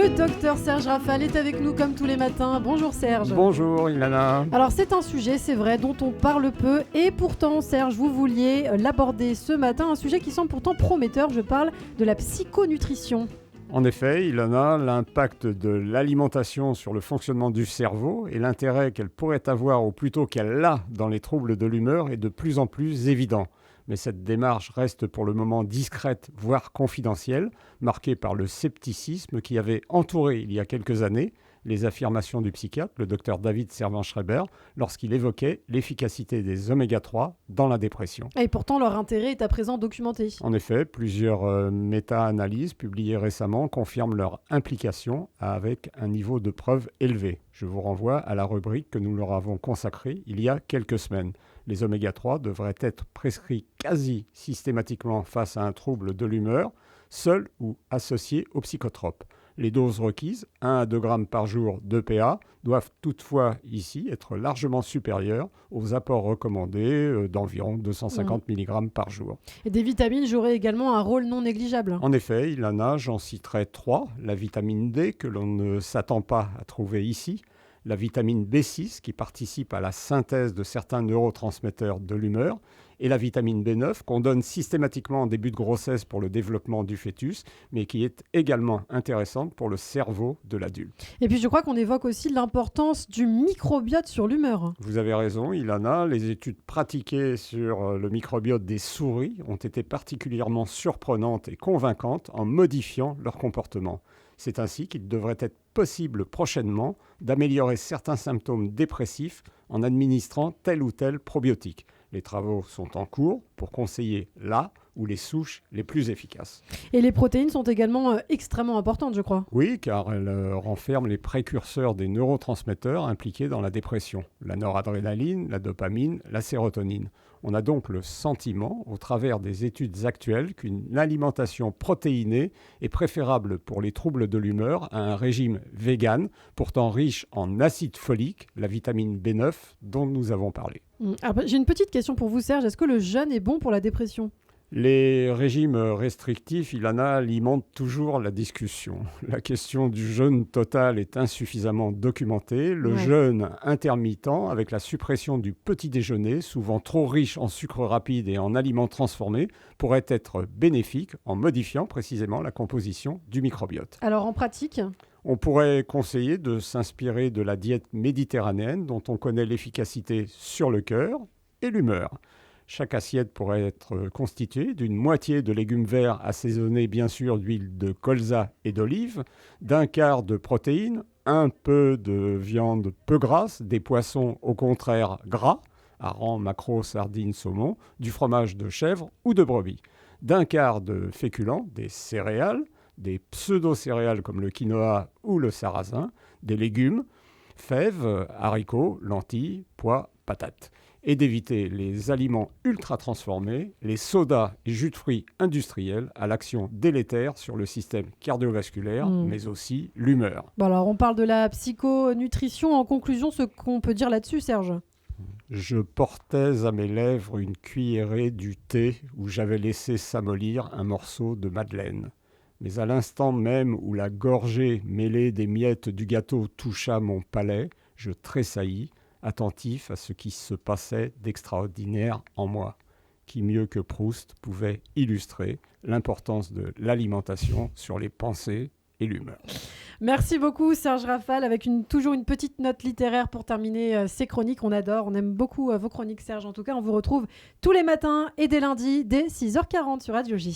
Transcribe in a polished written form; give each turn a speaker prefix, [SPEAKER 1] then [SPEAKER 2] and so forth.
[SPEAKER 1] Le docteur Serge Rafal est avec nous comme tous les matins. Bonjour Serge.
[SPEAKER 2] Bonjour Ilana.
[SPEAKER 1] Alors c'est un sujet, c'est vrai, dont on parle peu et pourtant Serge, vous vouliez l'aborder ce matin, un sujet qui semble pourtant prometteur, je parle de la psychonutrition.
[SPEAKER 2] En effet, Ilana, l'impact de l'alimentation sur le fonctionnement du cerveau et l'intérêt qu'elle pourrait avoir, ou plutôt qu'elle a dans les troubles de l'humeur, est de plus en plus évident. Mais cette démarche reste pour le moment discrète, voire confidentielle, marquée par le scepticisme qui avait entouré il y a quelques années les affirmations du psychiatre, le docteur David Servan-Schreiber, lorsqu'il évoquait l'efficacité des oméga-3 dans la dépression.
[SPEAKER 1] Et pourtant, leur intérêt est à présent documenté.
[SPEAKER 2] En effet, plusieurs méta-analyses publiées récemment confirment leur implication avec un niveau de preuve élevé. Je vous renvoie à la rubrique que nous leur avons consacrée il y a quelques semaines. Les oméga-3 devraient être prescrits quasi systématiquement face à un trouble de l'humeur, seuls ou associés aux psychotropes. Les doses requises, 1 à 2 grammes par jour d'EPA, doivent toutefois ici être largement supérieures aux apports recommandés d'environ 250 mg par jour.
[SPEAKER 1] Et des vitamines joueraient également un rôle non négligeable.
[SPEAKER 2] En effet, j'en citerai 3. La vitamine D, que l'on ne s'attend pas à trouver ici. La vitamine B6, qui participe à la synthèse de certains neurotransmetteurs de l'humeur, et la vitamine B9, qu'on donne systématiquement en début de grossesse pour le développement du fœtus, mais qui est également intéressante pour le cerveau de l'adulte.
[SPEAKER 1] Et puis je crois qu'on évoque aussi l'importance du microbiote sur l'humeur.
[SPEAKER 2] Vous avez raison, Ilana, les études pratiquées sur le microbiote des souris ont été particulièrement surprenantes et convaincantes en modifiant leur comportement. C'est ainsi qu'il devrait être possible prochainement d'améliorer certains symptômes dépressifs en administrant tel ou tel probiotique. Les travaux sont en cours pour conseiller là où les souches les plus efficaces.
[SPEAKER 1] Et les protéines sont également extrêmement importantes, je crois.
[SPEAKER 2] Oui, car elles renferment les précurseurs des neurotransmetteurs impliqués dans la dépression. La noradrénaline, la dopamine, la sérotonine. On a donc le sentiment, au travers des études actuelles, qu'une alimentation protéinée est préférable pour les troubles de l'humeur à un régime vegan, pourtant riche en acide folique, la vitamine B9 dont nous avons parlé.
[SPEAKER 1] Alors, j'ai une petite question pour vous, Serge. Est-ce que le jeûne est bon pour la dépression ?
[SPEAKER 2] Les régimes restrictifs, Ilana, alimentent toujours la discussion. La question du jeûne total est insuffisamment documentée. Le jeûne intermittent, avec la suppression du petit déjeuner, souvent trop riche en sucre rapide et en aliments transformés, pourrait être bénéfique en modifiant précisément la composition du microbiote.
[SPEAKER 1] Alors en pratique ?
[SPEAKER 2] On pourrait conseiller de s'inspirer de la diète méditerranéenne dont on connaît l'efficacité sur le cœur et l'humeur. Chaque assiette pourrait être constituée d'une moitié de légumes verts assaisonnés bien sûr d'huile de colza et d'olive, d'un quart de protéines, un peu de viande peu grasse, des poissons au contraire gras, harengs, maquereaux, sardines, saumon, du fromage de chèvre ou de brebis, d'un quart de féculents, des céréales, des pseudo-céréales comme le quinoa ou le sarrasin, des légumes, fèves, haricots, lentilles, pois, patates. Et d'éviter les aliments ultra transformés, les sodas et jus de fruits industriels à l'action délétère sur le système cardiovasculaire, mais aussi l'humeur.
[SPEAKER 1] Bon alors on parle de la psychonutrition. En conclusion, ce qu'on peut dire là-dessus, Serge ?
[SPEAKER 2] Je portais à mes lèvres une cuillerée du thé où j'avais laissé s'amollir un morceau de madeleine. Mais à l'instant même où la gorgée mêlée des miettes du gâteau toucha mon palais, je tressaillis, attentif à ce qui se passait d'extraordinaire en moi, qui mieux que Proust pouvait illustrer l'importance de l'alimentation sur les pensées et l'humeur.
[SPEAKER 1] Merci beaucoup Serge Rafal, avec toujours une petite note littéraire pour terminer ces chroniques. On adore, on aime beaucoup vos chroniques Serge. En tout cas, on vous retrouve tous les matins et dès lundi dès 6h40 sur Radio J.